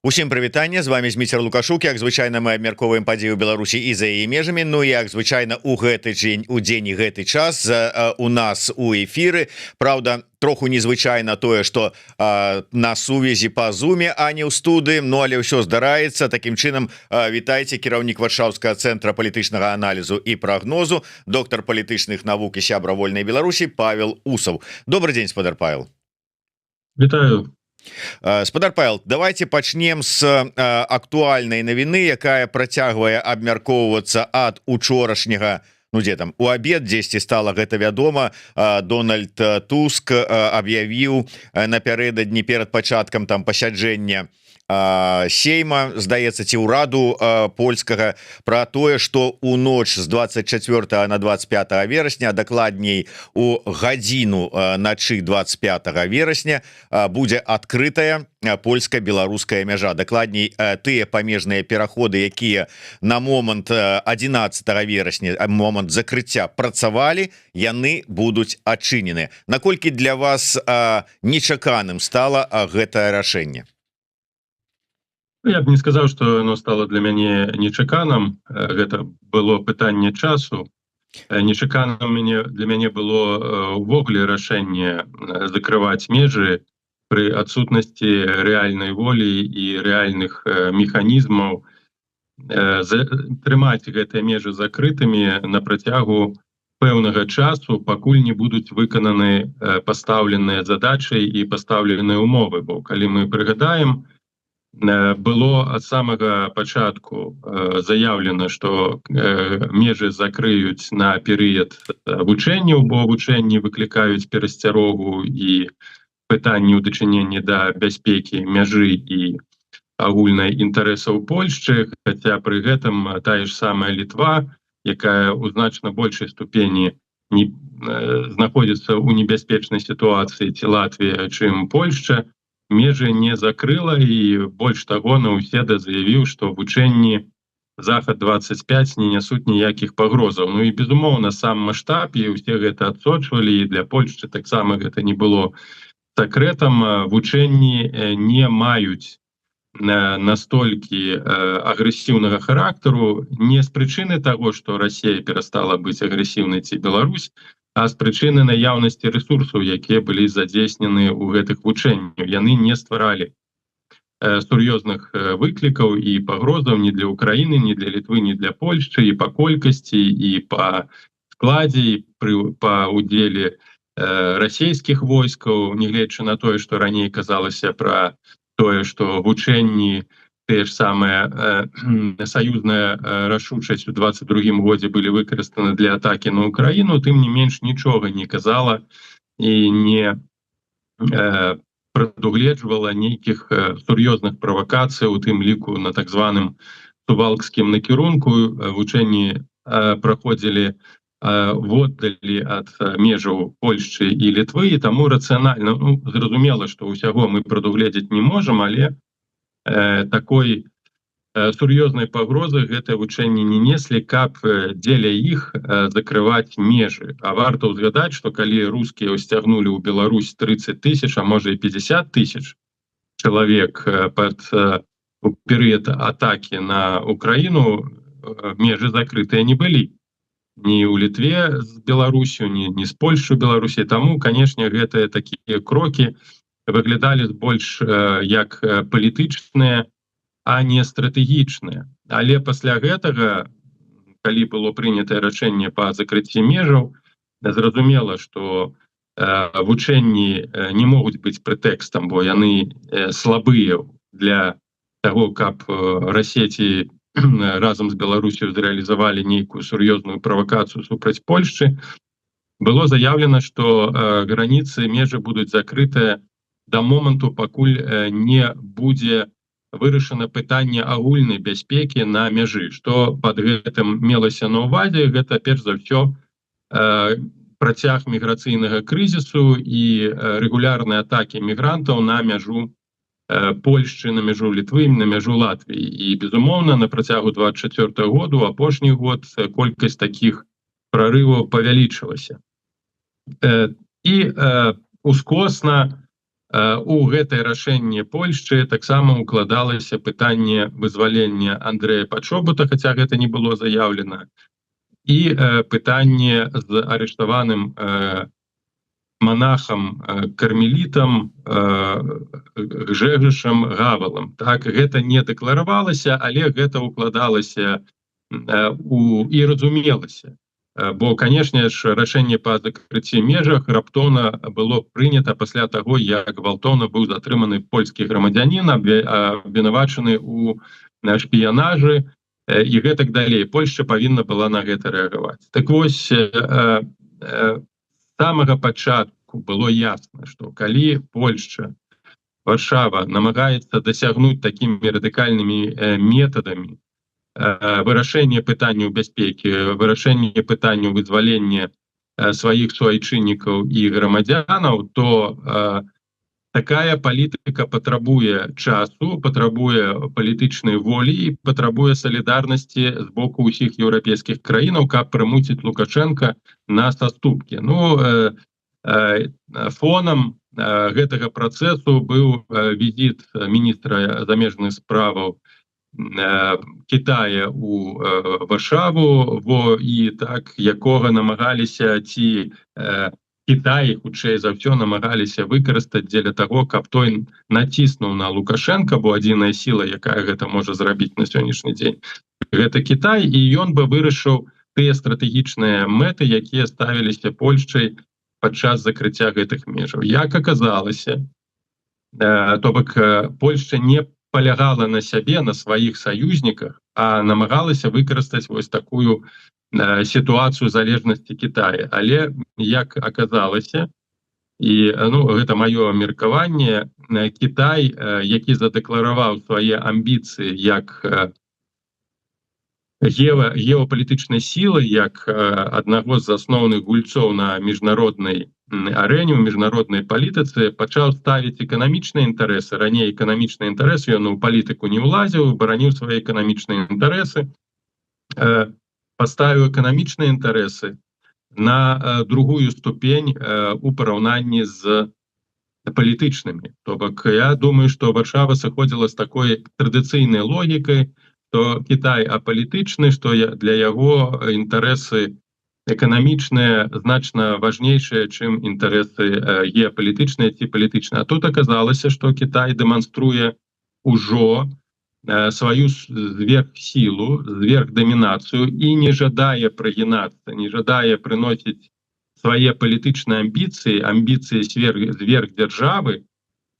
Усім прывітанне, з вами Зміцер Лукашук. Як звычайна, мы абмяркоўваем падзеі ў Беларусі і за яе межамі. Ну як звычайна у гэты дзень, у дзень і гэты час у нас у эфіры. Праўда, троху незвычайна тое, што на сувязі па зуме, а не ў студыі. Ну але ўсё здараецца. Такім чынам, вітайце, кіраўнік Варшаўскага цэнтра палітычнага аналізу і прагнозу, доктар палітычных навук і сябра вольнай Беларусі Павел Усаў. Добрый дзень, спадар Павел. Вітаю. Спадар Павел, давайте пачнем с актуальнай навіны, якая працягвае абмяркоўвацца ад учорашняга, ну дзе там у абед дзесьці стала гэта вядома. Дональд Туск аб'явіў напярэдадні перад пачаткам там пасяджэння Сейма, здаецца, ці ўраду польскага, пра тое, што ў ноч з 24 на 25 верасня, дакладней у гадзіну начы 25 верасня будзе адкрытая польска-беларуская мяжа. Дакладней, тыя памежныя пераходы, якія на момант 11 верасня, момант закрыцця працавалі, яны будуць адчынены. Наколькі для вас нечаканым стала гэтае рашэнне? Я б не сказаў, што оно стало для мяне нечаканым. Гэта было пытанне часу. Нечаканым для мяне было увогуле рашэнне закрываць межы пры адсутнасці рэальнай волі і рэальных механізмаў трымаць гэтыя межы закрытымі на працягу пэўнага часу, пакуль не будуць выкананы пастаўленыя задачы і пастаўленыя умовы. Бо калі мы прыгадаем, было ад самага пачатку заяўлена, што межы закрыюць на перыяд вучэнняў, бо вучэнні выклікаюць перасцярогу і пытанні ў дачыненні да бяспекі мяжы і агульнай інтарэсаў Польшчы, хаця пры гэтым тая ж самая Літва, якая ў значна большай ступені знаходзіцца ў небяспечнай сітуацыі, ці Латвія, чым Польшча, межы не закрыла, і больш таго, Наўседа заявіў, што вучэнні Захад-25 не нясуць ніякіх пагрозаў. Ну і безумоўна, сам маштаб, і ўсе гэта адсочвалі, і для Польшчы таксама гэта не было сакрэтам. Вучэнні не маюць настолькі агрэсіўнага характару не з прычыны таго, што Расія перастала быць агрэсіўнай, ці Беларусь, а з прычыны наяўнасці рэсурсаў, якія былі задзейснены ў гэтых вучэннях. Яны не стваралі сур'ёзных выклікаў і пагрозаў ні для Украіны, ні для Літвы, ні для Польшчы, і па колькасці, і па складзе, і па ўдзеле расійскіх войскаў, нягледзячы на тое, што раней казалася пра тое, што вучэнні, тая ж самая саюзная рашучасць у 22-м годзе былі выкарыстаны для атакі на Украіну, тым не менш нічога не казала і не прадугледжвала нейкіх сур'ёзных правакацый, у тым ліку на так званым сувалкскім накірунку. Вучэнні праходзілі воддалі ад межаў Польшчы і Літвы, і таму рацыянальна, зразумела, што ўсяго мы прадугледзець не можам, але такой сур'ёзнай пагрозы гэтыя вучэнні не неслі, каб дзеля іх закрываць межы. А варта ўзгадаць, што калі рускія сцягнулі ў Беларусь 30 000, а можа і 50 000 чалавек у перыяд атакі на Украіну, межы закрытыя не былі. Ні ў Літве з Беларусю, ні з Польшчу Беларусі. Таму, канешне, гэтыя такія крокі выглядалі больш як палітычныя, а не стратэгічныя. Але пасля гэтага, калі было прынятае рашэнне па закрыцці межаў, зразумела, што вучэнні не могуць быць прэтэкстам, бо яны слабыя для таго, каб расеці разам з Беларусю зрэалізавалі нейкую сур'ёзную правакацыю супраць Польшчы. Было заяўлена, што граніцы межы будуць закрытыя да моманту, пакуль не будзе вырашана пытанне агульнай бяспекі на мяжы. Што пад гэтым мелася на ўвазе? Гэта перш за ўсё працяг міграцыйнага крызісу і рэгулярныя атакі мігрантаў на мяжу Польшчы, на мяжу Літвы, на мяжу Латвіі. І, безумоўна, на працягу 24 году, апошні год, колькасць такіх прарываў павялічылася. І ускосна У гэтае рашэнне Польшчы таксама укладалася пытанне вызвалення Андрэя Пачобута, хаця гэта не было заяўлена, і пытанне з арыштаваным монахам кармелітам Гжэгжышам Гавалам. Так, гэта не дэкларавалася, але гэта укладалася і разумелася. Бо, канешне ж, рашэнне па закрыцці межах раптоўна было прынята пасля таго, як гвалтоўна быў затрыманы польскі грамадзянін, абвінавачаны ў шпіянажы і гэтак далей. Польшча павінна была на гэта рэагаваць. Так вось, з самага пачатку было ясна, што калі Польшча, Варшава намагаецца дасягнуць такімі радыкальнымі метадамі вырашэнне пытанняў бяспекі, вырашэнне пытанняў вызвалення сваіх суайчыннікаў і грамадзянаў, то такая палітыка патрабуе часу, патрабуе палітычнай волі і патрабуе солідарнасці з боку ўсіх еўрапейскіх краінаў, каб прымусіць Лукашенка на саступкі. Фонам гэтага працэсу быў візіт міністра замежных справаў Китая у Варшаву, і так, якога намагаліся ці Китай, хутчэй за ўсё, намагаліся выкарыстаць дзеля таго, каб той націснуў на Лукашенка, бо адзіная сіла, якая гэта можа зрабіць на сённяшні дзень, гэта Китай, і ён бы вырашыў тыя стратэгічныя мэты, якія ставіліся Польшчай падчас закрыцця гэтых межаў. Як аказалася, то бок Польшча не полягала на сябе, на сваіх саюзніках, а намагалася выкарыстаць вось такую сітуацыю залежнасці Китая. Але, як аказалася, і гэта маё меркаванне, Китай, які задэклараваў свае амбіцыі як геапалітычнай сілы, як аднаго з асноўных гульцоў на міжнароднай арэне, у міжнароднай палітыцы, пачаў ставіць эканамічныя інтарэсы. Раней эканамічныя інтарэсы, ён у палітыку не ўлазіў, бараніў свае эканамічныя інтарэсы, паставіў эканамічныя інтарэсы на другую ступень у параўнанні з палітычнымі. То бок, я думаю, што Варшава сыходзіла з такой традыцыйнай логікай, што Китай апалітычны, што для яго інтарэсы эканамічныя значна важнейшыя, чым інтарэсы геапалітычныя ці палітычныя. А тут аказалася, што Китай дэманструе ўжо сваю зверхсілу, зверхдамінацыю і не жадае прыгінацца, не жадае прыносіць свае палітычныя амбіцыі зверхдзяржавы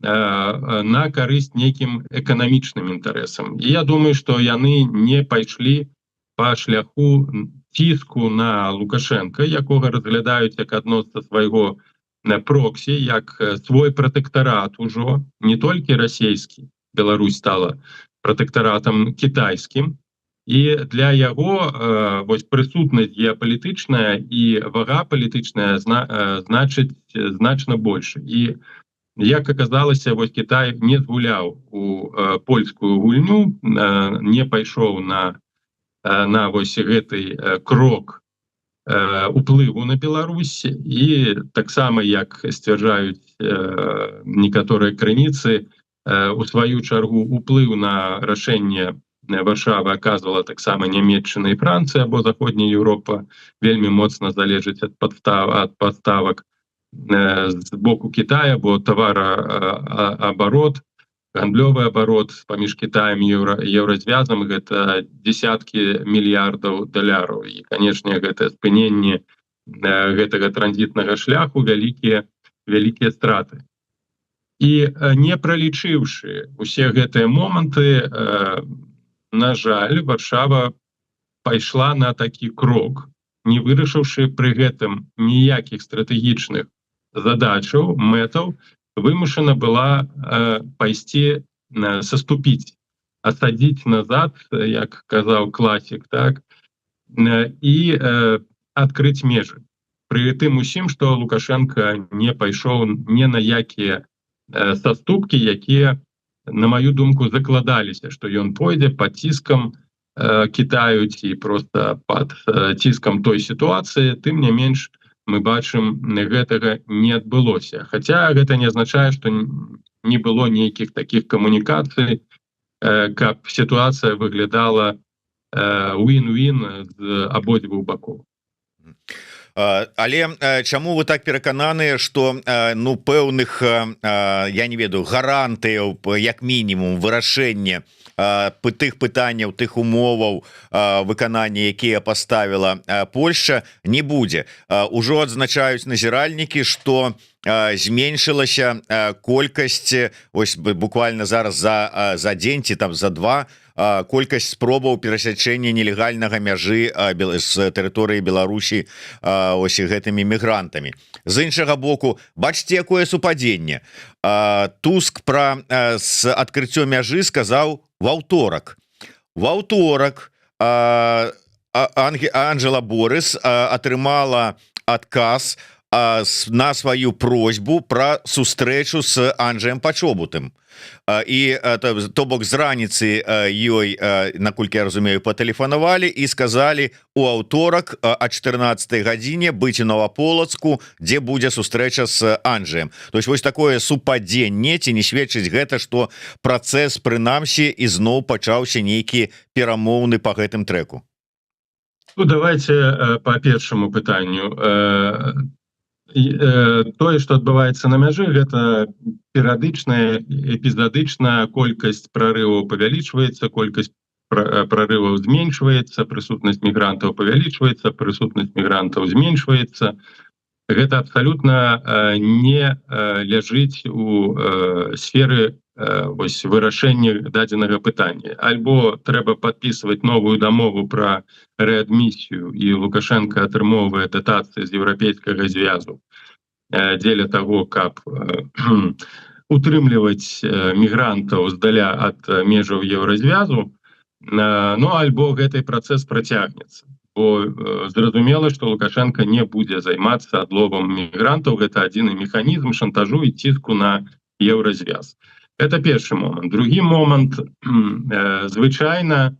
на карысць нейкім эканамічным інтарэсам. І я думаю, што яны не пайшлі па шляху ціску на Лукашенка, якога разглядаюць як адно са свайго проксі, як свой пратэктарат ужо, не толькі расійскі, Беларусь стала пратэктаратам кітайскім, і для яго вось прысутнасць геапалітычная і вага палітычная значыць значна больш. І як аказалася, вось Китай не згуляў у польскую гульню, не пайшоў на вось гэты крок уплыву на Беларусь, і таксама, як сцвярджаюць некаторыя крыніцы, у сваю чаргу уплыў на рашэнне Варшавы аказвала таксама Нямецчына і Францыя, або Заходняя Еўропа вельмі моцна залежыць ад паставак з боку Китая, бо тавараабарот, гандлёвы абарот паміж Китаем і Еўразвязам гэта дзесяткі мільярдаў даляраў. І, канешне, гэта спыненне гэтага транзітнага шляху вялікія страты. І не пралічыўшы усе гэтыя моманты, на жаль, Варшава пайшла на такі крок, не вырашыўшы пры гэтым ніякіх стратэгічных задачаў, мэтаў, вымушана была пайсці саступіць, асадзіць назад, як казаў класік, так, і адкрыць межы. Пры тым усім, што Лукашенка не пайшоў ні на якія саступкі, якія, на маю думку, закладаліся, што ён пойдзе пад ціскам Китаю ці проста пад ціскам той сітуацыі. Тым не менш, мы бачым, гэтага не адбылося. Хаця гэта не азначае, што не было нейкіх такіх камунікацый, каб сітуацыя выглядала win-win з абодвух бакоў. Але чаму вы так перакананыя, што ну пэўных я не ведаю гарантыяў як мінімум вырашэння тых пытанняў, тых умоваў выканання, якія паставіла Польшча, не будзе. Ужо адзначаюць назіральнікі, што зменшылася колькасць, ось буквально зараз за дзень ці там за два, колькасць спробаў перасячэння нелегальнага мяжы з тэрыторыі Беларусі ось гэтымі мігрантамі. З іншага боку, бачце, якое супадзенне. Туск пра з адкрыццё мяжы сказаў ваўторак. Ваўторак Анджела Борыс атрымала адказ на сваю просьбу пра сустрэчу з Анджэем Пачобутым. І то бок з раніцы ёй, наколькі я разумею, патэлефанавалі і сказалі у аўторак о 14 гадзіне быць у Новаполацку, дзе будзе сустрэча з Анджэем. То есть вось такое супадзенне, ці не сведчыць гэта, што працэс прынамсі ізноў пачаўся нейкі перамоўны па гэтым трэку? Ну, давайте по першаму пытанню. Тое, што адбываецца на мяжы, гэта перыядычная, эпізадычная колькасць прарываў павялічваецца, колькасць прарываў зменшваецца, прысутнасць мігрантаў павялічваецца, прысутнасць мігрантаў зменшваецца. Гэта абсалютна не ляжыць у сферы вырашэння дадзенага пытання. Альбо трэба падпісваць новую дамову пра рэадмісію, і Лукашенко атрымоўвае датацыі з Еўрапейскага звязу дзеля таго, каб утрымліваць мігрантаў здаля ад межаў Еўразвязу, ну альбо гэты працэс працягнецца. Бо зразумела, што Лукашенко не будзе займацца адловам мігрантаў, гэта адзіны механізм шантажу і ціску на Еўразвяз. Это першы момант. Другі момант, звычайна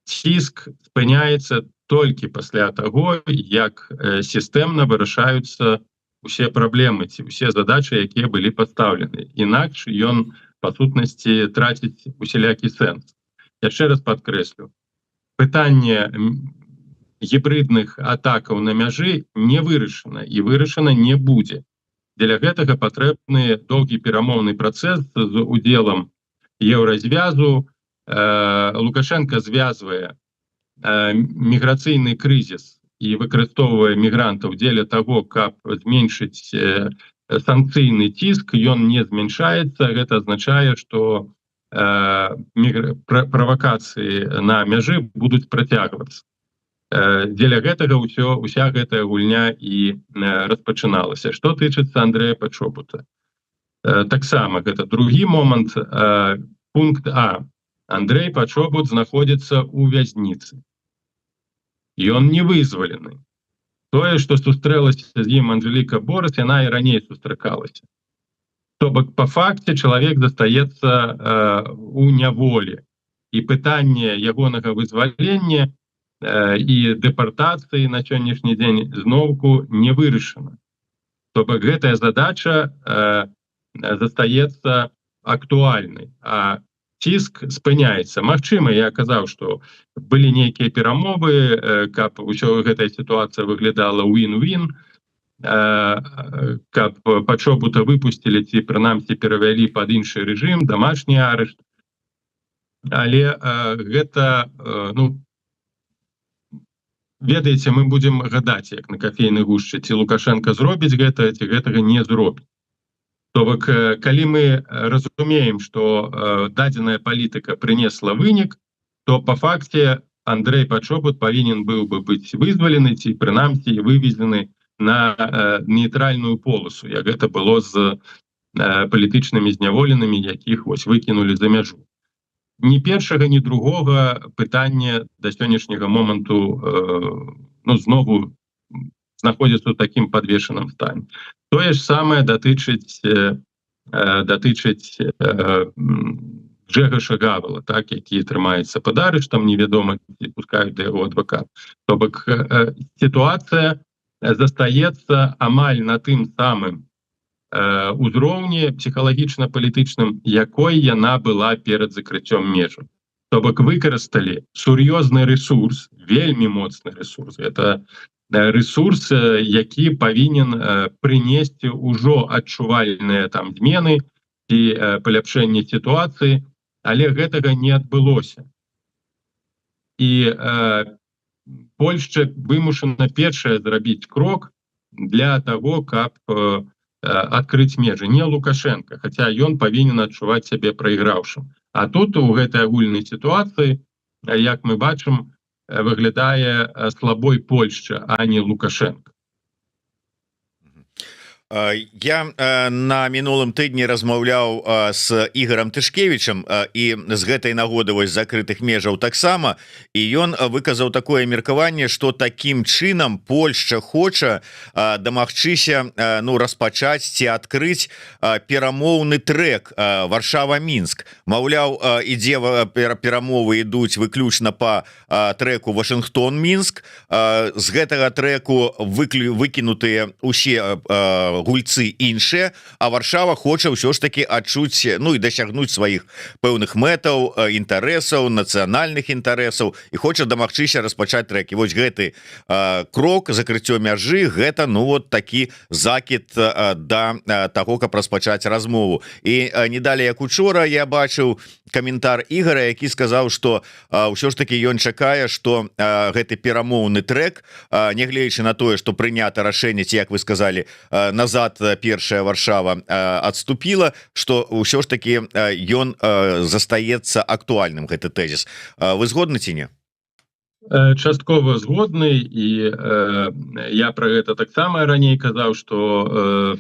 ціск спыняецца толькі пасля таго, як сістэмна вырашаюцца усе праблемы ці усе задачы, якія былі пастаўлены. Інакш ён, па сутнасці, траціць усялякі сэнс. Яшчэ раз падкрэслю, пытанне гібридных атакаў на мяжы не вырашана і вырашана не будзе. Для гэтага патрэбны доўгі перамоўны працэс з удзелам Еўразвязу. Лукашенко звязвае міграцыйны крызіс і выкарыстоўвае мігрантаў дзеля таго, каб зменшыць санкцыйны ціск, ён не зменшаецца. Гэта азначае, што правакацыі на мяжы будуць працягвацца. Дзеля гэтага уся гэтая гульня і распачыналася. Што тычыцца Андрэя Пачобута? Таксама гэта другі момант. Пункт А. Андрэй Пачобут знаходзіцца ў вязніцы. Ён не вызвалены. Тое, што сустрэлася з ім Анжэліка Борыс, яна і раней сустракалася. То бок, па факце, чалавек застаецца у няволі. І пытанне ягонага вызвалення і дэпартацыі на сённяшні дзень зноўку не вырашана. То бок гэтая задача застаецца актуальнай, а ціск спыняецца. Магчыма, я казаў, што былі нейкія перамовы, каб усё гэтая сітуацыя выглядала win-win, каб Пачобута выпусцілі ці прынамсі перавялі пад іншы рэжым, дамашні арышт. Але гэта, ну, ведаеце, мы будзем гадаць, як на кафейнай гушчы, ці Лукашенко зробіць гэта, ці гэтага не зробіць. То бок, калі мы разумеем, што дадзеная палітыка прынесла вынік, то па факце Андрэй Пачобут павінен быў бы быць вызвалены ці прынамсі вывезены на нейтральную полосу, як гэта было з палітычнымі зняволенымі, якіх вось выкінулі за мяжу. Ні першага, ні другога пытання да сённяшняга моманту знову знаходзіцца ў такім падвешаным стане. Тое ж самае датычыць Жэгаша Гавала, так, які трымаецца пад арыштам, невядома, ці пускаюць да яго адвакат. То бок, сітуацыя застаецца амаль на тым самым узроўні псіхалагічна-палітычным, якой яна была перад закрыццём межаў. То бок выкарысталі сур'ёзны ресурс, вельмі моцны ресурс. Это ресурс, які павінен прынесці ўжо адчувальныя там змены ці паляпшэнне сітуацыі, але гэтага не адбылося. І Польшча вымушана першая зрабіць крок для таго, каб адкрыць межы. Не Лукашенко, хаця ён павінен адчуваць сябе прайграўшым. А тут у гэтай агульнай сітуацыі, як мы бачым, выглядае слабой Польшча, а не Лукашенко. Я на мінулым тыдні размаўляў з Ігорам Тышкевічам і з гэтай нагоды вось закрытых межаў таксама, і ён выказаў такое меркаванне, што такім чынам Польшча хоча дамагчыся распачаць ці адкрыць перамоўны трэк Варшава-Мінск. Маўляў, перамовы ідуць выключна па трэку Вашынгтон-Мінск. З гэтага трэку выкінутыя усе гульцы іншыя, а Варшава хоча ўсё ж таки адчуць і дасягнуць сваіх пэўных мэтаў, інтарэсаў, нацыянальных інтарэсаў і хоча дамагчыся распачаць трэк. І вось гэты крок, закрыццё мяжы, гэта такі закід да таго, каб распачаць размову. І не далей як учора я бачыў каментар Ігора, які сказаў, што ўсё ж таки ён чакае, што гэты перамоўны трэк, нягледзячы на тое, што прынята рашэнне, ці як вы сказалі, назад першая Варшава адступіла, што ўсё ж таки ён застаецца актуальным, гэты тэзіс. Вы згодны ці не? Часткова згодны, і я пра гэта таксама раней казаў, што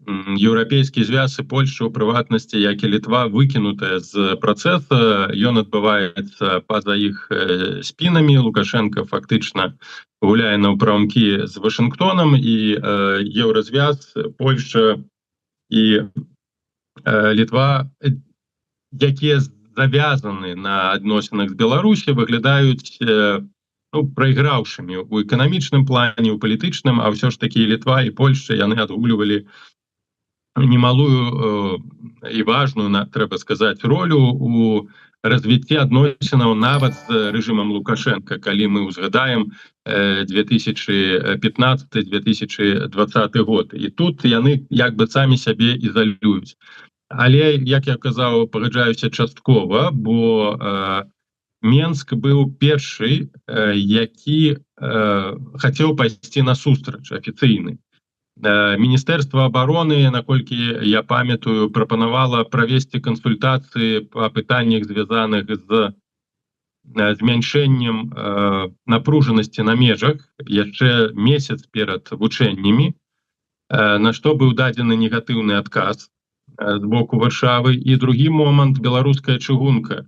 еўрапейскі звяз і Польшча, у прыватнасці, як і Літва, выкінутая з працэса, ён адбываецца па-за іх спінамі. Лукашенко фактычна гуляе наўпрамкі з Вашынгтонам, і еўразвяз, Польшча і Літва, якія завязаны на адносінах з Беларусі, выглядаюць прайграўшымі у эканамічным плане, у палітычным, а ўсё ж такі Літва і Польшча, яны адгулювалі немалую і важную, трэба сказаць, ролю у развіцці адносінаў нават з рэжымам Лукашенко, калі мы ўзгадаем 2015-2020 год. І тут яны як бы самі сябе ізалююць. Але, як я казаў, пагаджаюся часткова, бо Менск быў першы, які хацеў пайсці насустрач афіцыйны. Міністэрства абароны, наколькі я памятаю, прапанавала правесці кансультацыі па пытаннях, звязаных з змяншэннем напружанасці на межах яшчэ месяц перад вучэннямі, на што быў дадзены негатыўны адказ з боку Варшавы. І другі момант, беларуская чыгунка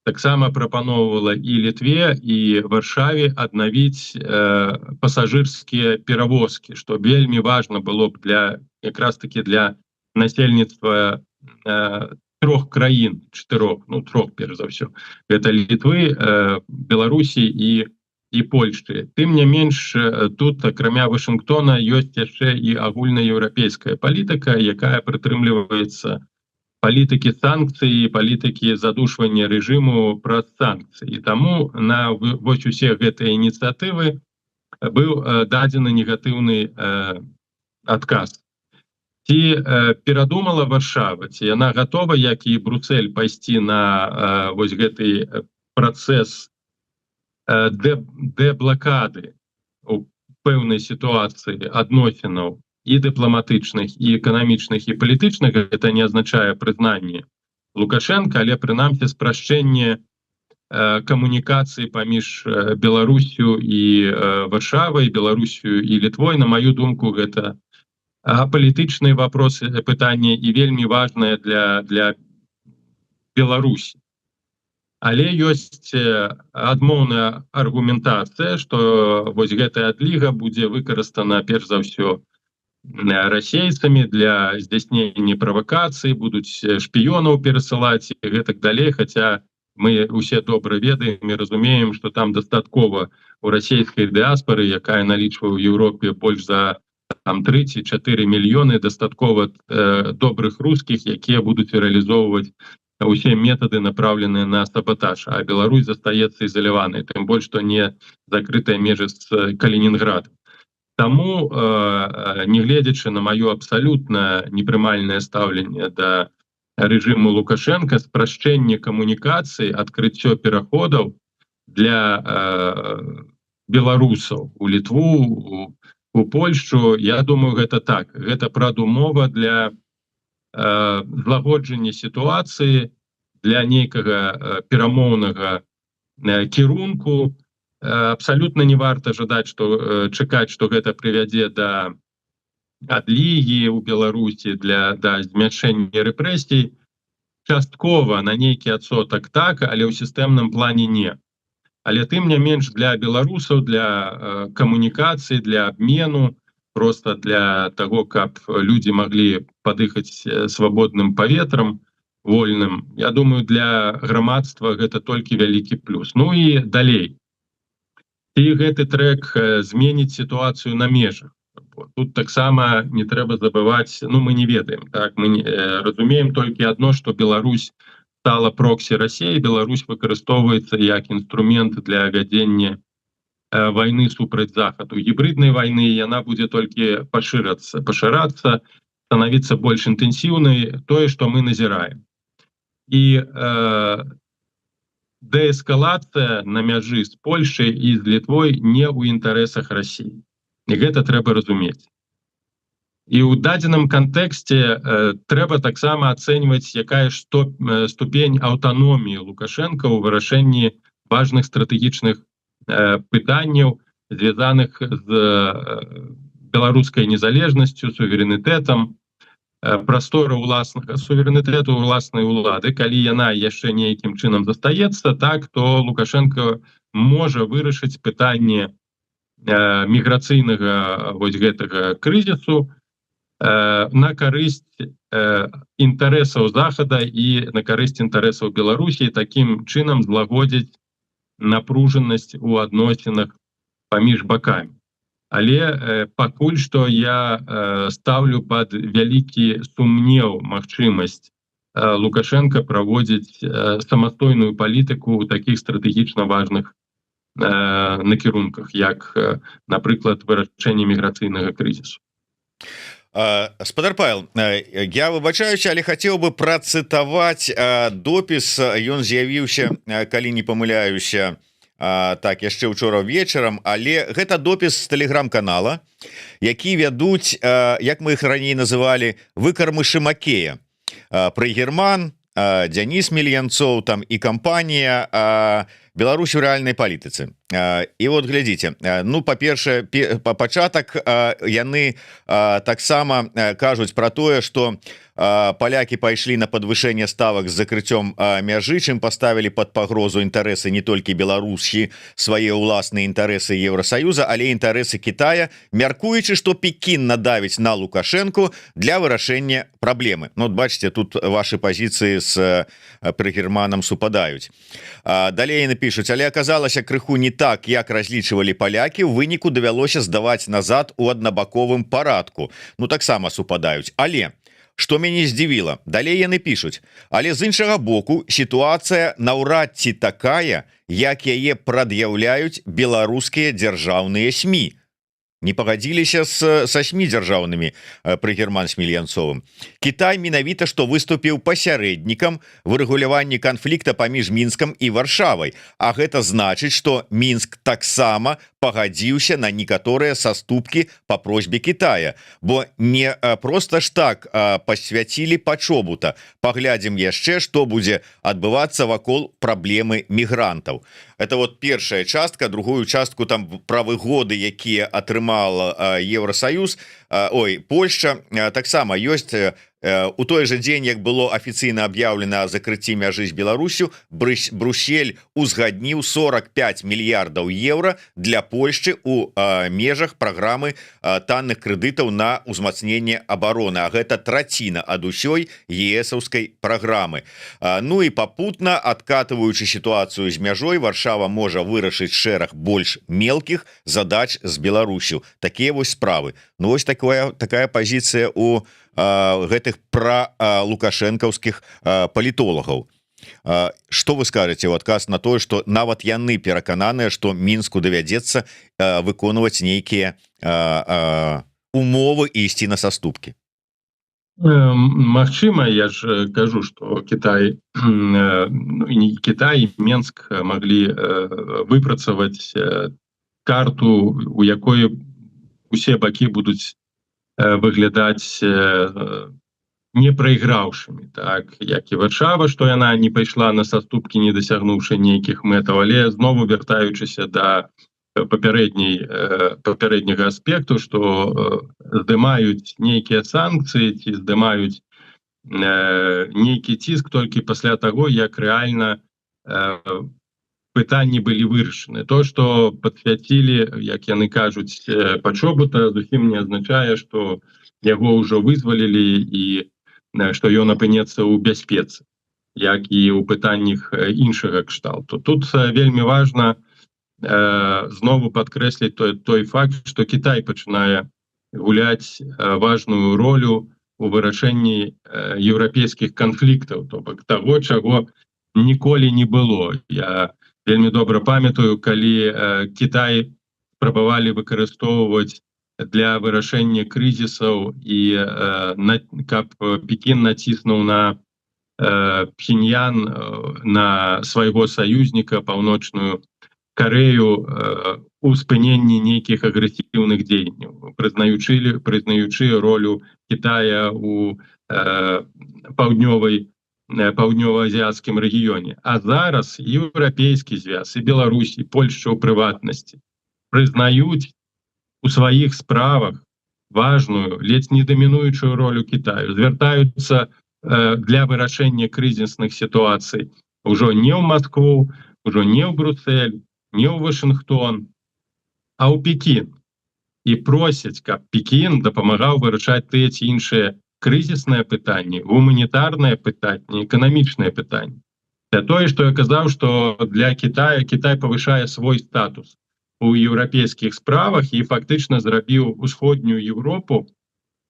таксама прапаноўвала і Літве, і Варшаве аднавіць пасажырскія перавозкі, што вельмі важна было б якраз таки для насельніцтва трох краін, трох перш за ўсё. Гэта Літвы, Беларусі і Польшчы. Тым не менш, тут, акрамя Вашынгтона, ёсць яшчэ і агульнаеўрапейская палітыка, якая прытрымліваецца палітыкі санкцыі, палітыкі задушвання рэжыму праз санкцыі. І таму на вось усе гэтыя ініцыятывы быў дадзены негатыўны адказ. Ці перадумала Варшава, ці яна гатова, як і Брюссель, пайсці на вось гэты працэс дэблакады у пэўнай сітуацыі адносінаў і дыпламатычных, і эканамічных, і палітычных. Гэта не азначае прызнанне Лукашенко, але прынамсі спрашчэнне камунікацыі паміж Беларусю і Варшавай, Беларусю і Літвой. На маю думку, гэта палітычныя вопросы, пытанне і вельмі важнае для Беларусі. Але ёсць адмоўная аргументацыя, што вось гэтая адліга будзе выкарыстана перш за ўсё расейцамі для здзяйснення правакацыі, будуць шпіёнаў перасылаць і гэтак далей, хаця мы усе добра ведаем і разумеем, што там дастаткова у расійскай дыаспары, якая налічвае ў Еўропе больш за там 3-4 мільёны, дастаткова добрых рускіх, якія будуць рэалізоўваць усе метады, направленыя на саботаж, а Беларусь застаецца ізаляванай, тым больш, што не закрытая межа з Калінінградам. Таму, негледзячы на маё абсалютна непрымальнае стаўленне да рэжыму Лукашенко, спрашчэнне камунікацыі, адкрыццё пераходаў для беларусаў у Літву, у Польшчу, я думаю, гэта так. Гэта прадумова для злагоджання сітуацыі, для нейкага перамоўнага кірунку. Абсалютна не варта чакаць, што гэта прывядзе да адлігі ў Беларусі, да змяншэння рэпрэсій. Часткова на нейкі адсотак так, але ў сістэмным плане не. Але тым не менш для беларусаў, для камунікацыі, для абмену, просто для таго, каб людзі маглі падыхаць свабодным паветрам, вольным, я думаю, для грамадства гэта толькі вялікі плюс. Ну і далей. І гэты трэк зменіць сітуацыю на межах. Тут таксама не трэба забываць, мы не ведаем, так, мы разумеем толькі адно, што Беларусь стала проксі Расіі, Беларусь выкарыстоўваецца як інструмент для вядзення вайны супраць Захаду. Гібриднай вайны яна будзе толькі пашырацца, становіцца больш інтэнсіўнай, тое, што мы назіраем. І дээскалацыя на мяжы з Польшай і з Літвой не ў інтарэсах Расіі. І гэта трэба разумець. І ў дадзеным кантэксце трэба таксама ацэньваць, якая ступень аўтаноміі Лукашенка ў вырашэнні важных стратэгічных пытанняў, звязаных з беларускай незалежнасцю, суверэнітэтам, прастора ўласнага суверэнітэту ўласнай улады. Калі яна яшчэ нейкім чынам застаецца, так, то Лукашенко можа вырашыць пытанне міграцыйнага вось гэтага крызісу на карысць інтарэсаў Захада і на карысць інтарэсаў Беларусі, такім чынам злагодзіць напружанасць у адносінах паміж бакамі. Але пакуль што я ставлю пад вялікі сумнеў магчымасць Лукашенка праводзіць самастойную палітыку ў такіх стратэгічна важных накірунках, як, напрыклад, вырашэнне міграцыйнага крызісу. Спадар Павел, я выбачаюся, але хацеў бы працытаваць допіс. Ён з'явіўся, калі не памыляюся, так, яшчэ ўчора вечарам, але гэта допіс з тэлеграм-канала, які вядуць, як мы іх раней называлі, выкармышы Макея. Прыгерман, Дзяніс Мільянцоў там і кампанія Беларусь у рэальнай палітыцы. І вот глядзіце, па-першае, пачатак яны таксама кажуць пра тое, што палякі пайшлі на падвышэнне ставак з закрыццём мяжы, чым паставілі пад пагрозу інтарэсы не толькі Беларусі, свае ўласныя інтарэсы Еўрасаюза, але інтарэсы Китая, мяркуючы, што Пекін надавіць на Лукашенко для вырашэння праблемы. Бачыце, тут вашы пазіцыі з Прыгерманам супадаюць. Далей яны пішуць, але аказалася крыху не так, як разлічвалі палякі, у выніку давялося здаваць назад у аднабаковым парадку. Таксама супадаюць. Але што мяне здзівіла, далей яны пішуць, але з іншага боку сітуацыя наўрад ці такая, як яе прад'яўляюць беларускія дзяржаўныя СМІ. Не пагадзіліся са СМІ дзяржаўнымі Прыгерман з Мільянцовым. Кітай менавіта што выступіў пасярэднікам в урэгуляванні канфлікта паміж Мінскам і Варшавай, а гэта значыць, што Мінск таксама пагадзіўся на некаторыя саступкі па просьбе Китая, бо не проста ж так пасвяцілі пачобута. Паглядзім яшчэ, што будзе адбывацца вакол праблемы мігрантаў. Это вот першая частка, другую частку там пра выгоды, якія атрымал Еўрасаюз, Польшча, таксама ёсць у той же дзень, як было афіцыйна аб'яўлена о закрыцці мяжы з Беларусю, Брюссель узгадніў 45 мільярдаў еўра для Польшчы у межах праграмы танных крэдытаў на ўзмацненне обороны, а гэта траціна ад усёй ЕСаўскай праграмы. Ну і папутна, адкатываючы сітуацыю з мяжой, Варшава можа вырашыць шэраг больш мелкіх задач з Беларусю. Такія вось справы. Ну вось такая пазіцыя у гэтых пралукашэнкаўскіх палітолагаў. Што вы скажаце ў адказ на тое, што нават яны перакананыя, што Мінску давядзецца выконваць нейкія умовы і ісці на саступкі? Магчыма, я ж кажу, што Кітай, не Кітай, Мінск маглі выпрацаваць карту, у якой усе бакі будуць выглядаць не прайграўшымі, так, як і Варшава, што яна не пайшла на саступкі, не дасягнуўшы нейкіх мэтаў, але знову вяртаючыся да папярэдняга аспекту, што здымаюць нейкія санкцыі ці здымаюць нейкі ціск толькі пасля таго, як рэальна пытанні былі вырашаны. То, што падсвяцілі, як яны кажуць, пачобута, зусім не азначае, што яго ўжо вызвалілі і што ён апынецца ў бяспецы, як і ў пытаннях іншага кшталту. Тут вельмі важна знову падкрэсліць той факт, што Кітай пачынае гуляць важную ролю у вырашэнні еўрапейскіх канфліктаў, то бок таго, чаго ніколі не было. Я вельмі добра памятаю, калі Кітай спрабавалі выкарыстоўваць для вырашэння крызісаў і каб Пекін націснуў на Пхеньян, на свайго саюзніка, Паўночную Карею, у спыненні нейкіх агрэсіўных дзеянняў, прызнаючы ролю Кітая у паўднёва-азіяцкім рэгіёне. А зараз еўрапейскі звяз і Беларусь, і Польшча ў прыватнасці прызнаюць у сваіх справах важную, ледзь не дамінуючую ролю Кітаю, звяртаюцца для вырашэння крызісных сітуацый ужо не ў Маскву, ужо не ў Брюссель, не ў Вашынгтон, а ў Пекін. І просяць, каб Пекін дапамагаў вырашаць тыя ці іншыя крызісныя пытанні, гуманітарныя пытанні, эканамічныя пытанні. Для тое, што я казаў, што для Кітая Кітай павышае свой статус у еўрапейскіх справах і фактычна зрабіў усходнюю Еўропу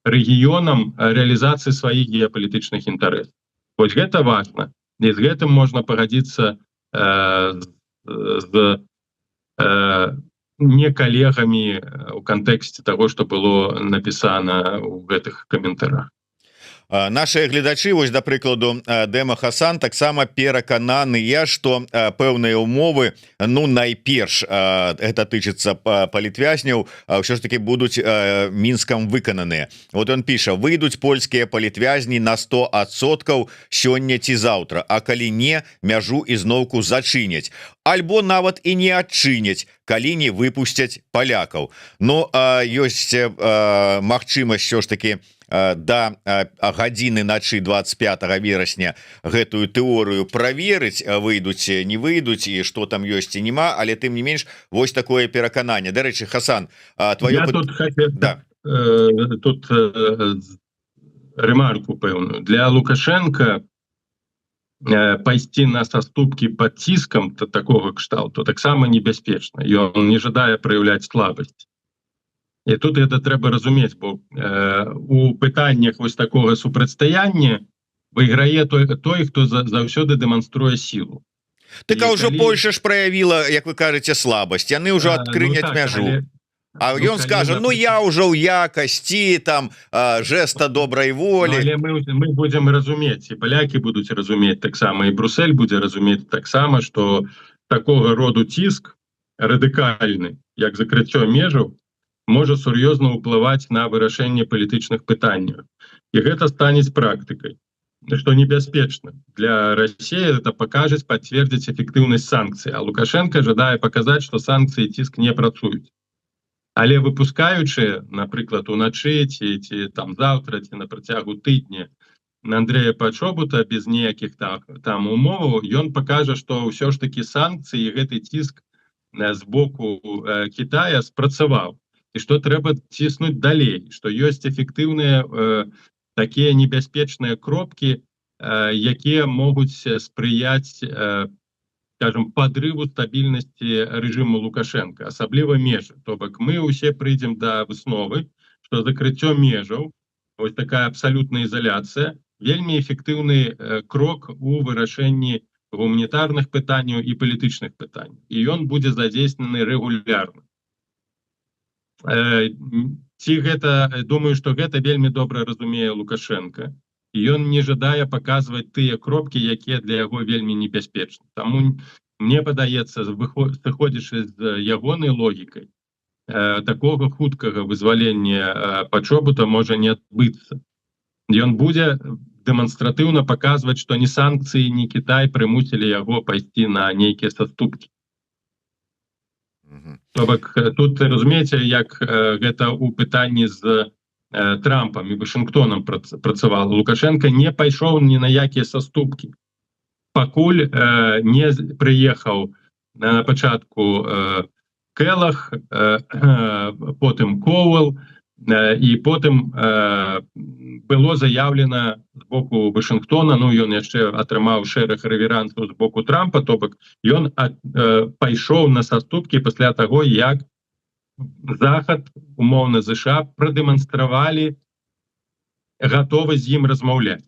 рэгіёнам рэалізацыі сваіх геапалітычных інтарэсаў. Вось гэта важна. І з гэтым можна пагадзіцца з не калегамі ў кантэксце таго, што было напісана ў гэтых каментарах. Нашыя гледачы, вось да прыкладу Дэма Хасан, таксама перакананыя, што пэўныя ўмовы, ну найперш гэта тычыцца палітвязняў, ўсё ж таки будуць Мінскам выкананыя. Вот ён піша: выйдуць польскія палітвязні на 100% сёння ці заўтра, а калі не, мяжу ізноўку зачыняць, альбо нават і не адчыняць, калі не выпусцяць палякаў. Но ёсць магчымасць ўсё ж таки да гадзіны начы 25 верасня гэтую тэорыю праверыць, выйдуць, не выйдуць і што там ёсць ці няма, але тым не менш вось такое перакананне. Дарэчы, Хасан, твоё... Тут ремарку пэўную. Для Лукашенка пайсці на саступкі пад ціскам такога кшталту таксама небяспечна. Ён не жадае праяўляць слабасць. І тут гэта трэба разумець, бо у пытаннях вось такога супрацьстаяння выйграе той, хто заўсёды дэманструе сілу. Так а ўжо Польша ж праявіла, як вы кажаце, слабасць. Яны ўжо адкрыняць мяжу. А ён скажа: ну я ўжо ў якасці там жэста добрай волі. Але мы будзем разумець, і палякі будуць разумець таксама, і Брюссель будзе разумець таксама, што такога роду ціск радыкальны, як закрыццё межаў, можа сур'ёзна ўплываць на вырашэнне палітычных пытанняў. І гэта станець практыкай, што небяспечна. Для Расіі гэта пакажаць, пацвердзіць эфектыўнасць санкцый, а Лукашенко жадае паказаць, што санкцыі і ціск не працуюць. Але выпускаючы, напрыклад, уначы ці там заўтра, ці на працягу тыдня Андрэя Пачобута без ніякіх там умоваў, ён пакажа, што ўсё ж такі санкцыі, гэты ціск з боку Китая спрацаваў. І што трэба ціснуць далей, што ёсць эфектыўныя такія небяспечныя кропкі, якія могуць спрыяць, скажем, подрыву стабільнасці рэжыму Лукашенко, асабліва межы. То бок мы ўсе прыйдзем да высновы, што закрыццё межаў, вось такая абсалютная ізаляцыя, вельмі эфектыўны крок у вырашэнні гуманітарных пытанняў і палітычных пытанняў. І ён будзе задзейснены рэгулярна. Ці гэта, думаю, што гэта вельмі добра разумее Лукашенко. І ён не жадае паказваць тыя кропкі, якія для яго вельмі небяспечны. Таму мне падаецца, сыходзячы з ягонай логікай, такога хуткага вызвалення Пачобута можа не адбыцца. Ён будзе дэманстратыўна паказваць, што ні санкцыі, ні Кітай прымусілі яго пайсці на нейкія саступкі. То бок тут, разумееце, як гэта ў пытанні з Трампам і Вашингтонам працавала. Лукашенко не пайшоў ні на якія саступкі. Пакуль не прыехаў на пачатку Келах, потым Коуэлл, і потым было заявлена з боку Вашингтона, ну ён яшчэ атрымаў шэраг рэверансаў з боку Трампа, то бок ён пайшоў на саступкі пасля таго, як Захад, умоўна ЗША, прадэманстравалі гатовы з ім размаўляць.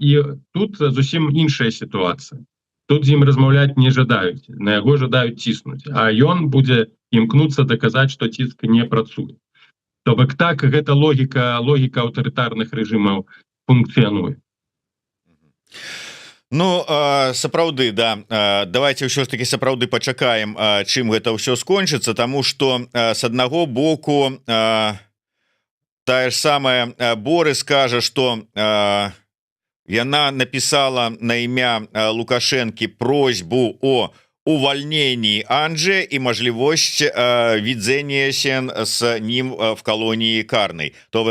І тут зусім іншая сітуацыя. Тут з ім размаўляць не жадаюць, на яго жадаюць ціснуць, а ён будзе імкнуцца даказаць, што ціск не працуе. То бок так гэта логіка аўтарытарных рэжымаў функцыянуе. Ну, сапраўды, да, давайте ўсё ж таки сапраўды пачакаем, чым гэта ўсё скончыцца, таму што з аднаго боку тая ж самая Борис кажа, што яна написала на імя Лукашэнкі просьбу о увольнении Анджи и можливость видения с ним в колонии карной, то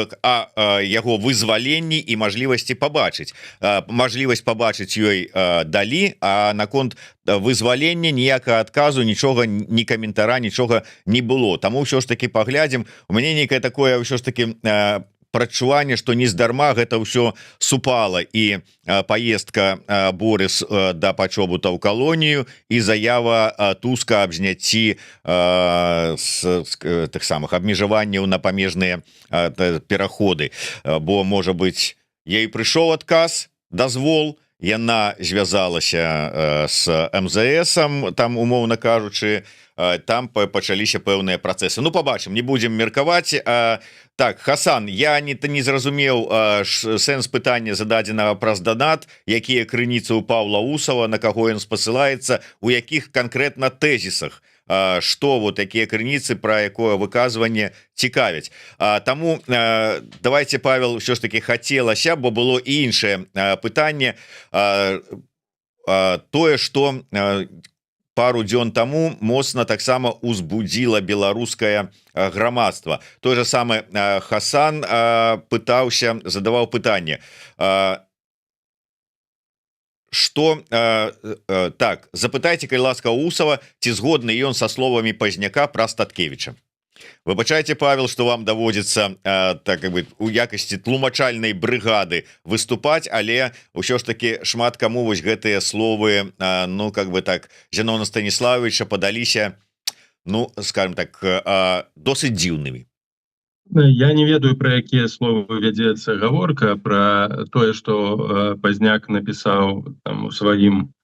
его вызволении и можливости побачить. Можливость побачить ей дали, а наконт вызволения ніякага отказу, нічога, ні коментара, нічога не было. Тому все ж таки поглядим. У меня некое такое все ж таки прачуванне, што нездарма гэта ўсё супала, і паездка Борис да Пачобута ў калонію і заява Туска аб зняцці тых самых абмежаванняў на памежныя пераходы, бо можа быць ей прыйшоў адказ, дазвол, яна звязалася с МЗС, там умоўна кажучы, там пачаліся пэўныя працэсы. Ну, побачым, не будзем меркаваць. Так, Хасан, я не зразумеў сэнс пытання зададзенага праз донат, якія крыніцы ў Паўла Усава, на каго ён спасылаецца, у якіх канкрэтна тэзісах, што вот такія крыніцы, пра якое выказванне цікавяць. Таму давайте, Павел, ўсё ж таки хацелася, бо было і іншае пытанне, тое, што пару дзён таму моцна таксама узбудзіла беларускае грамадства. Той же самы Хасан пытаўся, задаваў пытанне, што так, запытайце, калі ласка, Усава, ці згодны ён са словамі Пазняка пра Статкевіча. Выбачайце, Павел, што вам даводзіцца так как бы у якасці тлумачальнай брыгады выступаць, але ўсё ж таки шмат каму вось гэтыя словы, ну как бы так, Зіновна Станіславовича падаліся, ну скажем так, досыць дзіўнымі. Я не ведаю, пра якія словы вядзецца гаворка, пра тое, што Пазняк напісаў там у сваім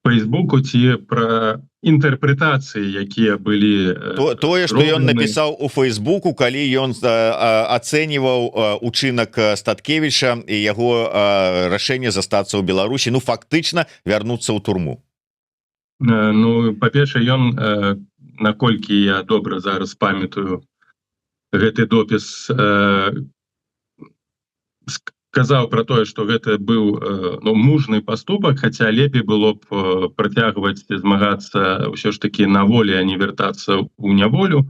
Фейсбуку, ці пра інтэрпрэтацыі, якія былі тое, што ён напісаў у Фейсбуку, калі ён ацэньваў учынак Статкевіча і яго рашэнне застацца ў Беларусі, ну фактычна вярнуцца ў турму. Ну, па-першае, ён, наколькі я добра зараз памятаю гэты допіс, сказаў пра тое, што гэта быў мужны паступак, хаця лепей было б працягваць змагацца ўсё ж такі на волі, а не вяртацца ў няволю.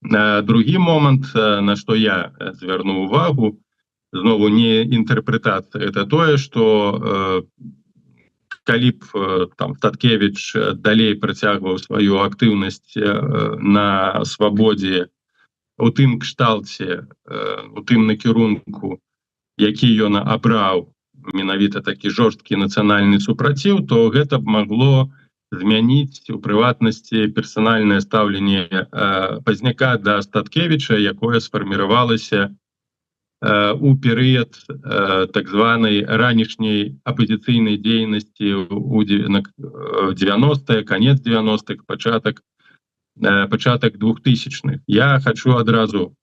Другі момант, на што я звярну увагу, знову не інтэрпрэтацыя, это тое, што калі б там Статкевич далей працягваў сваю актыўнасць на свабодзе у тым кшталце, у тым накірунку, які ён абраў, менавіта такі жорсткі нацыянальны супраціў, то гэта б магло змяніць у прыватнасці персанальнае стаўленне Пазняка да Статкевіча, якое сфарміравалася у перыяд так званай ранішняй апазіцыйнай дзейнасці у 90-е, канец 90-х, пачатак 2000-х. Я хочу адразу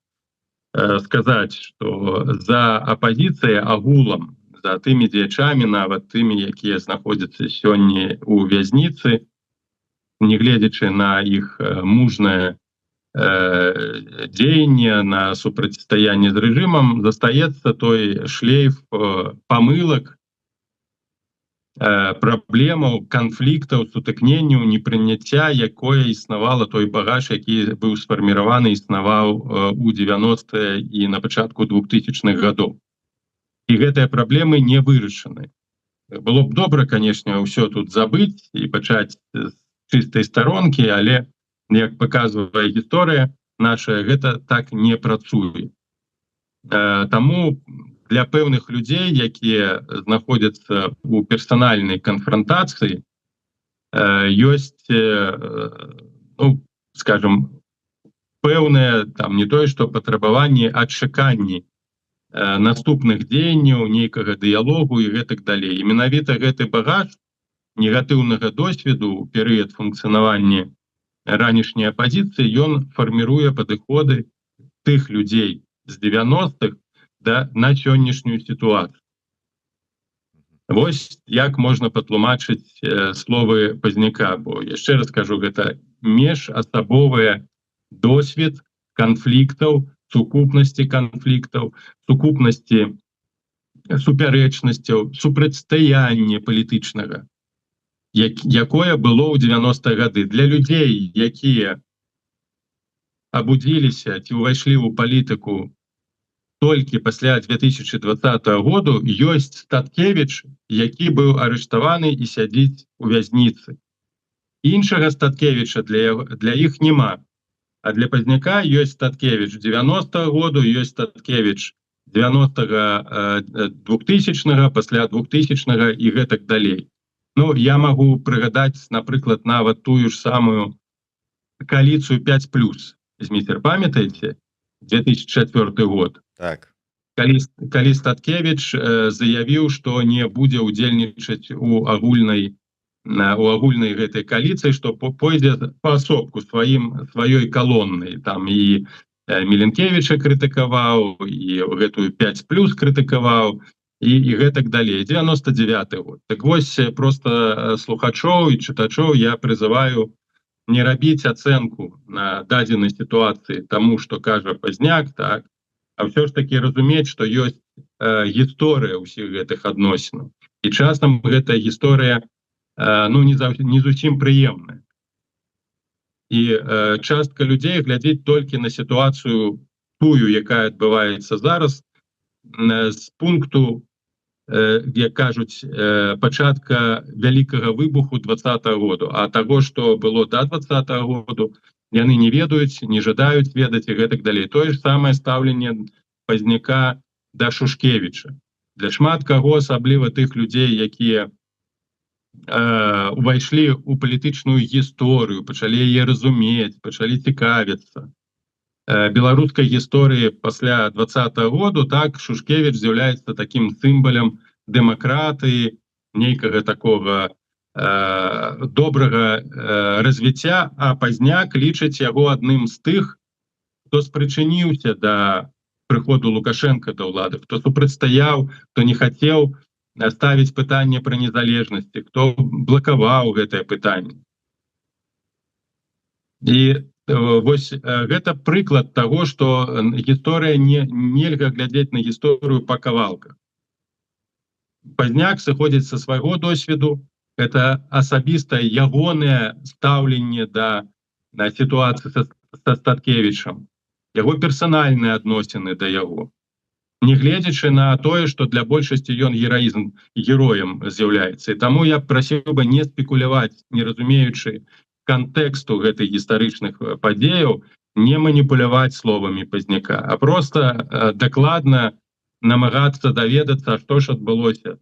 сказаць, што за апазіцыяй агулам, за тымі дзеячамі, нават тымі, якія знаходзяцца сёння у вязніцы, нягледзячы на іх мужнае дзеянне, на супрацьстаянне з рэжымам, застаецца той шлейф памылак, праблемаў, канфліктаў, сутыкненняў, непрыняцця, якое існавала, той багаж, які быў сфарміраваны, існаваў у 90-е і на пачатку 2000-х гадоў. І гэтыя праблемы не вырашаны. Было б добра, канешне, ўсё тут забыць і пачаць з чыстай старонкі, але, як паказвае гісторыя наша, гэта так не працуе. Таму для пэўных людзей, якія знаходзяцца у персанальнай канфрантацыі, ёсць, ну, скажем, пэўнае, там, не тое, што патрабаванне, а чаканні наступных дзеянняў, нейкага дыялогу і гэтак далей. І менавіта гэты багаж негатыўнага досведу ў перыяд функцыянавання ранішняй апазіцыі, ён фарміруе падыходы тых людзей з 90-х на сённяшнюю сітуацыю. Вось як можна патлумачыць словы Пазняка, бо яшчэ раз кажу, гэта міжасабовы досвед канфліктаў, сукупнасці канфліктаў, сукупнасці супярэчнасцяў, супрацьстаяння палітычнага, якое было ў 90-е гады. Для людзей, якія абудзіліся ці ўвайшлі ў палітыку толькі пасля 2020 году, ёсць Статкевич, які быў арыштаваны і сядзіць у вязніцы. Іншага Статкевича для іх няма. А для Пазняка ёсць Статкевич 90-го году, ёсць Статкевич 90-го, 2000-го, пасля 2000-го і гэтак далей. Ну, я магу прыгадаць, напрыклад, нават тую ж самую коаліцыю 5+. Зміцер, памятаеце? 2004 год. Так. Калі Статкевич заявіў, што не будзе ўдзельнічаць у агульнай гэтай коаліцыі, што пойдзе паасобку сваёй калоннай. Там і Міленкевіча крытыкаваў, і гэтую 5+ крытыкаваў, і гэтак далей. 99 год. Так вось, просто слухачоў і чытачоў я прызываю не рабіць ацэнку на дадзенай сітуацыі таму, што кажа Пазняк, так, а ўсё ж такі разумець, што ёсць гісторыя ўсіх гэтых адносінаў. І часам гэтая гісторыя не зусім прыемная. І частка людзей глядзіць толькі на сітуацыю тую, якая адбываецца зараз, з пункту, як кажуць, пачатка вялікага выбуху 20-го году. А таго, што было да 20-го году, яны не ведаюць, не жадаюць ведаць і гэтак далей. Тое ж самае стаўленне Пазняка да Шушкевіча. Для шмат каго, асабліва тых людзей, якія увайшлі ў палітычную гісторыю, пачалі яе разумець, пачалі цікавіцца беларускай гісторыі пасля 20-го году, так, Шушкевіч з'яўляецца такім сімвалам дэмакратыі, нейкага такога добрага развіцця, а Пазняк лічыць яго адным з тых, хто спрычыніўся да прыходу Лукашенка да ўлады, хто супрацьстаяў, хто не хацеў ставіць пытанне пра незалежнасці, хто блакаваў гэтае пытанне. І вось гэта прыклад таго, што гісторыя нельга глядзець на гісторыю па кавалках. Пазняк сыходзіць са свайго досведу, гэта асабістае ягонае стаўленне да сітуацыі са Статкевічам, яго персанальныя адносіны да яго. нягледзячы на тое, што для большасці ён героем з'яўляецца. І таму я прасіў бы не спекуляваць, не разумеючы кантэксту гэтых гістарычных падзеяў, не маніпуляваць словамі Пазняка, а просто дакладна намагацца даведацца, што ж адбылося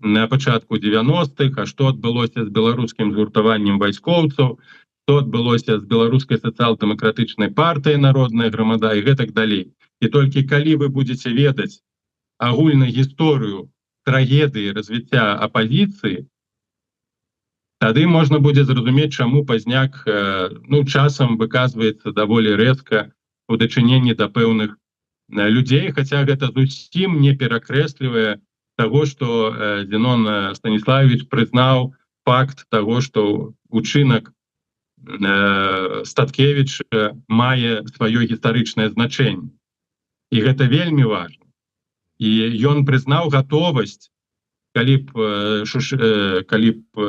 на пачатку 90-х, а што адбылося з беларускім згуртаваннем вайскоўцаў, што адбылося з беларускай сацыял-дэмакратычнай партыяй народная грамада і гэтак далей. І толькі калі вы будете ведаць агульную гісторыю трагедыі развіцця апозіцыі, тады можна будзе зразумець, чаму Пазняк часам выказваецца даволі рэзка у дачыненні да пэўных людзей, хаця гэта зусім не перакрэслівае таго, што Зенон Станіславович прызнаў факт таго, што учынак Статкевіча мае сваё гістарычнае значэнне. І гэта вельмі важна. І ён прызнаў гатовасць, калі б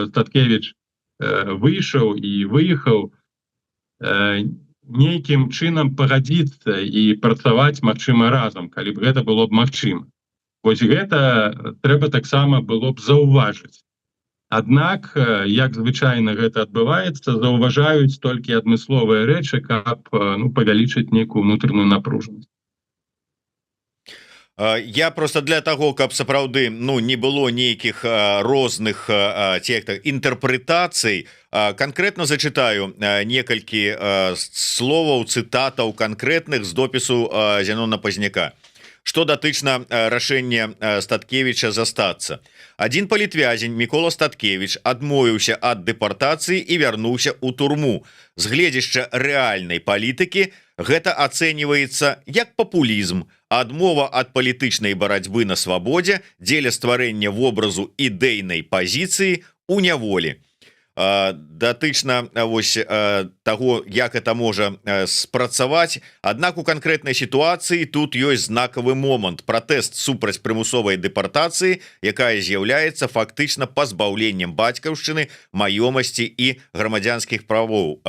Статкевіч выйшаў і выехаў, нейкім чынам пагадзіцца і працаваць, магчыма, разам, калі б гэта было б магчыма. Вось гэта трэба таксама было б заўважыць. Аднак, як звычайна гэта адбываецца, заўважаюць толькі адмысловыя рэчы, каб павялічыць нейкую ўнутраную напружанасць. Я просто для того, каб сапраўды не было нейкіх розных інтэрпрэтацый, конкретно зачитаю некалькі словаў, цытатаў конкретных з допісу Зенона Пазняка. Что датычна рашэння Статкевіча застацца. Адзін палітвязень Мікола Статкевіч адмовіўся ад дэпартацыі і вярнуўся ў турму. З гледзяшча рэальнай палітыкі гэта ацэньваецца як папулізм, адмова ад палітычнай барацьбы на свабодзе дзеля стварэння вобразу ідэйнай пазіцыі ў няволі. Датычна таго, як это можа спрацаваць. Аднак у канкрэтнай сітуацыі тут ёсць знакавы момант. Пратэст супраць прымусовай дэпартацыі, якая з'яўляецца фактычна пазбаўленнем бацькаўшчыны, маёмасці і грамадзянскіх правоў.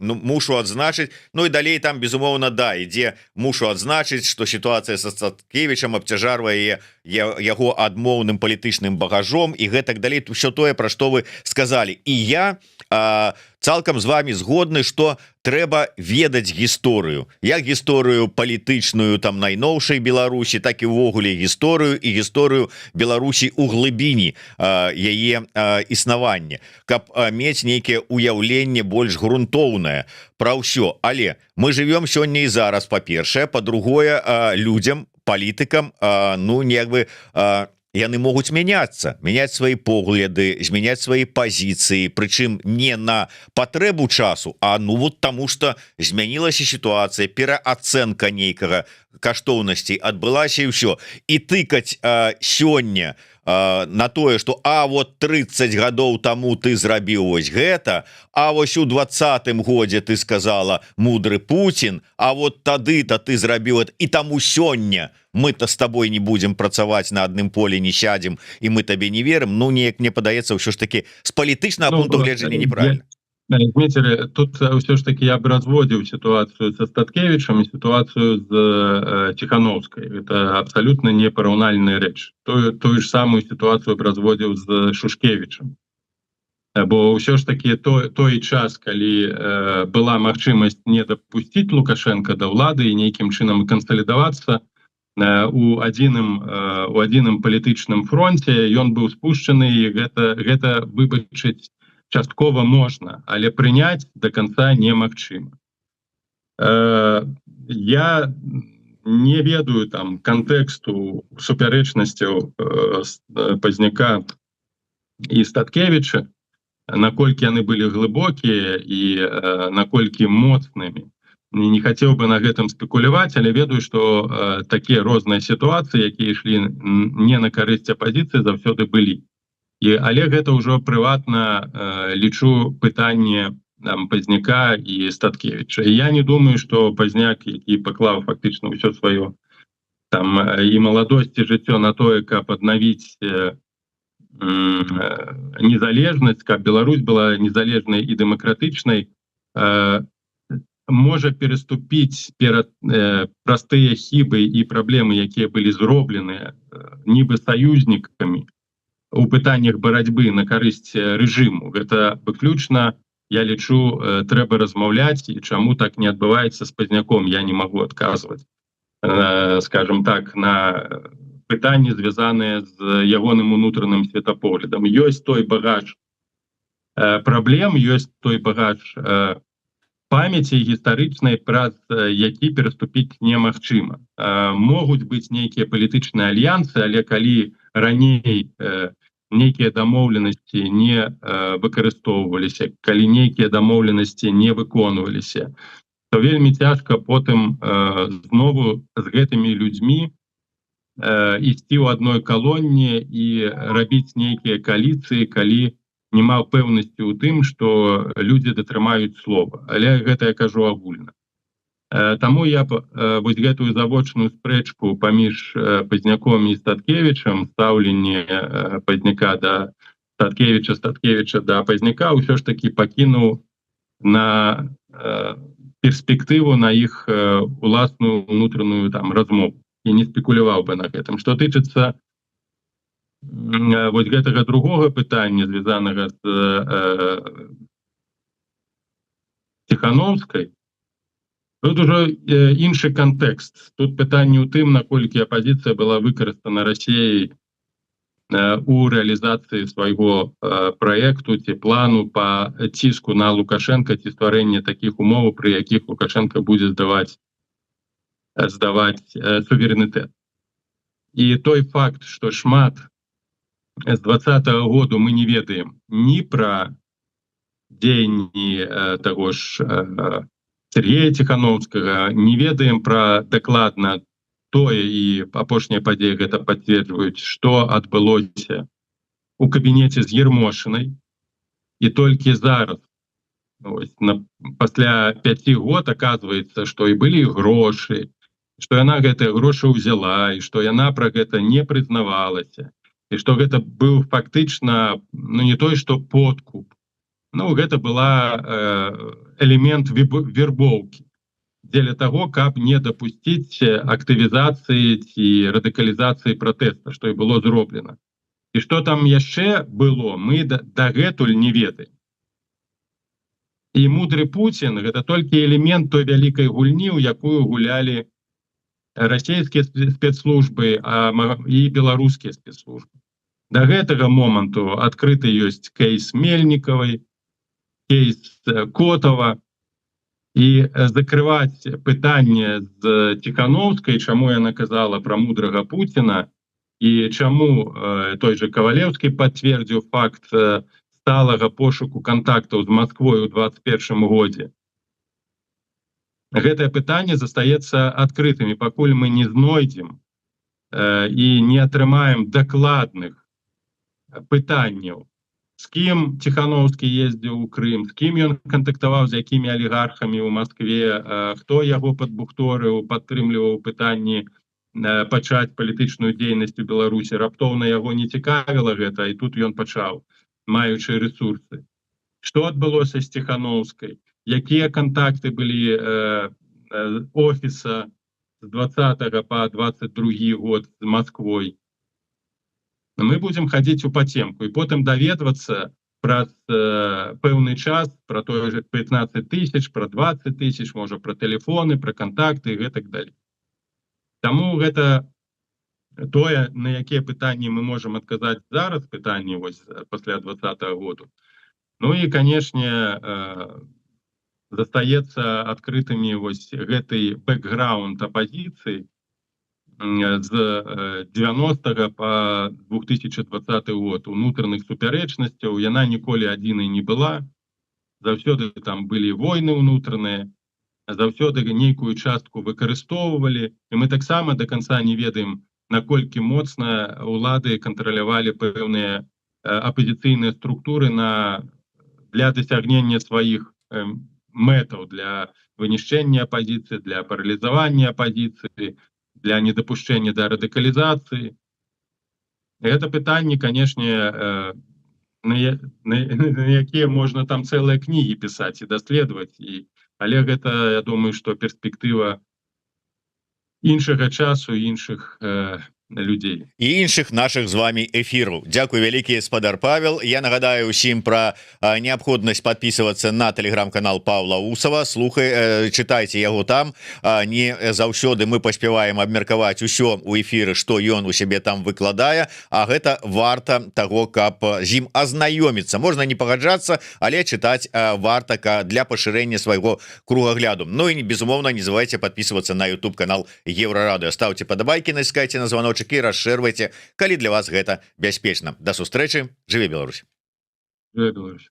Мушу адзначыць, і далей там, безумоўна, ідзе, мушу адзначыць, што сітуацыя са Статкевічам абцяжарвае яго адмоўным палітычным багажом і гэтак далей, ўсё тое, пра што вы сказалі. І я цалкам з вами згодны, што трэба ведаць гісторыю, як гісторыю палітычную там найноўшай Беларусі, так і ўвогуле гісторыю і гісторыю Беларусі ў глыбіні яе існавання, каб мець нейкае ўяўленне больш грунтоўнае пра ўсё. Але мы живем сёння і зараз, па-першае, па-другое, людзям, палітыкам, яны могуць мяняцца, мяняць свае погляды, змяняць свае пазіцыі, прычым не на патрэбу часу, а таму што змянілася сітуацыя, пераацэнка нейкага каштоўнасцей адбылася і ўсё. І тыкаць сёння на тое, што 30 гадоў таму ты зрабіў вось гэта, а вось у 20-м годзе ты сказала мудры Путін, а тады-то ты зрабіў это, і таму сёння мы-то с тобой не будем працаваць на адным поле, не сядзем, і мы табе не верым. Неяк мне падаецца, ўсё ж таки з палітычнага пункту гледжання неправильно. Дмитрий, тут все ж таки я бы разводил ситуацию со Статкевичем и ситуацию с Тихановской. Это абсолютно не параўнальная рэч. Тую ж самую ситуацию бы разводил с Шушкевичем. Бо ўсё ж таки той час, калі была магчымасць не дапусціць Лукашенко да ўлады і нейкім чынам кансалідавацца у адзіным палітычным фронте, ён быў спушчаны, і гэта выбачыць часткова можна, але прыняць до конца немагчыма. Я не ведаю там кантэксту супярэчнасцяў Пазняка і Статкевіча, наколькі яны былі глыбокія і наколькі моцнымі. Не хацеў бы на гэтым спекуляваць, але ведаю, што такія розныя сітуацыі, якія ішлі не на карысць апазіцыі, заўсёды былі. Але гэта ўжо прыватна лічу пытанне Пазняка і Статкевіча. Я не думаю, што Пазняк, які паклаў фактычна ўсё сваё і маладосць і жыццё на тое, каб аднавіць незалежнасць, каб Беларусь была незалежнай і дэмакратычнай, можа пераступіць перад простыя хібы і праблемы, якія былі зробленыя нібы саюзнікамі у пытаннях барацьбы на карысць рэжыму. Гэта выключна, я лічу, трэба размаўляць, і чаму так не адбываецца з Пазняком, я не магу адказваць, скажем так, на пытанні, звязаныя з ягоным унутраным светапоглядам. Ёсць той багаж праблем, ёсць той багаж памяці гістарычнай, праз які пераступіць немагчыма. Могуць быць нейкія палітычныя альянсы, але калі раней нейкія дамоўленасці не выкарыстоўваліся, калі нейкія дамоўленасці не выконваліся, то вельмі цяжка потым знову з гэтымі людзьмі ісці ў адной калоне і рабіць нейкія кааліцыі, калі няма пэўнасці ў тым, што людзі датрымаюць слова. Але гэта я кажу агульна. Таму я вось гэтую завочную спрэчку паміж Пазняком і Статкевічам, стаўленне Пазняка да Статкевіча, Статкевіча да Пазняка ўсё ж такі пакінуў на перспектыву, на іх уласную унутраную там размову і не спекуляваў бы на гэтым. Што тычыцца вось гэтага другога пытання, звязанага з Ціхановскай, тут ужо іншы кантэкст. Тут пытанне ў тым, наколькі апазіцыя была выкарыстана Расіяй у рэалізацыі свайго праекту ці плану па ціску на Лукашенка, ці стварэнне такіх умоваў, пры якіх Лукашенко будзе здаваць суверэнітэт. І той факт, што шмат з 2020 году мы не ведаем ні пра дзеянні таго ж Сергея Ціхановскага, не ведаем пра дакладна тое, і апошнія падзеі гэта пацверджваюць, што адбылося у кабінеце з Ермошынай. І толькі зараз, пасля 5 год, аказваецца, што і былі грошы, што яна гэтыя грошы ўзяла, і што яна пра гэта не прызнавалася. І што гэта быў фактычна, не той, што подкуп. Гэта была элемент вербоўкі дзеля таго, каб не дапусціць актывізацыі ці радыкалізацыі пратэста, што і было зроблена. І што там яшчэ было, мы дагэтуль не ведаем. І мудры Пуцін — гэта толькі элемент той вялікай гульні, у якую гулялі расійскія спецслужбы і беларускія спецслужбы. Да гэтага моманту адкрыты ёсць кейс Мельнікавай, кейс Котава, і закрываць пытанне з Ціхановскай, чаму яна казала пра мудрага Пуціна, і чаму той же Кавалеўскі пацвердзіў факт сталага пошуку кантактаў з Масквой у 2021 годзе. Гэтае пытанне застаецца адкрытым, і пакуль мы не знойдзем і не атрымаем дакладных пытанняў, з кім Ціхановскі ездзіў у Крым, з кім ён кантактаваў, з якімі алігархамі ў Маскве, хто яго падбухторыў, падтрымліваў пытанні пачаць палітычную дзейнасць у Беларусі. Раптоўна яго не цікавіла гэта, і тут ён пачаў, маючы рэсурсы. Што адбылося з Ціхановскай? Якія кантакты былі офіса з 20 па 22 год з Масквой? Мы будзем хадзіць у пацемку і потым даведвацца праз пэўны час пра тое ж 15 тысяч, пра 20 тысяч, можа пра тэлефоны, пра кантакты і гэтак далей. Таму гэта тое, на якія пытанні мы можам адказаць зараз, пытанні пасля 2020 году. І, канешне, застаецца адкрытымі гэты бэкграунд апазіцыі з 90 па 2020 год, унутраных супярэчнасцяў. Яна ніколі адзінай не была. Заўсёды там былі войны ўнутраныя, заўсёды нейкую частку выкарыстоўвалі. І мы таксама до конца не ведаем, наколькі моцна улады кантралявалі пэўныя апозіцыйныя структуры для дасягнення сваіх мэтаў, для вынішчэння апозіцыі, для паралізавання апозіцыі, для недапушчэння да радыкалізацыі. Гэта пытанне, канешне, на якія можна там цэлыя кнігі пісаць і даследаваць, але гэта, я думаю, што перспектыва іншага часу, іншых людзей. І іншых наших з вами эфіру. Дзякуй вялікі, спадар Павел. Я нагадаю усім пра неабходнасць подписываться на телеграм-канал Павла Усова. Чытайце яго там. Не заўсёды мы паспяваем абмеркаваць усё у эфіры, што ён у сябе там выкладае, а гэта варта таго, каб з ім азнаёміцца. Можна не пагаджацца, але чытаць варта для пашырэння свайго кругагляду. Ну і безумоўна, не забывайте подписываться на YouTube канал Еврорадио. Ставьте падабайкі, націскайце на звоночек і расшырвайце, калі для вас гэта бяспечна. Да сустрэчы, жыве Беларусь. Жыве Беларусь.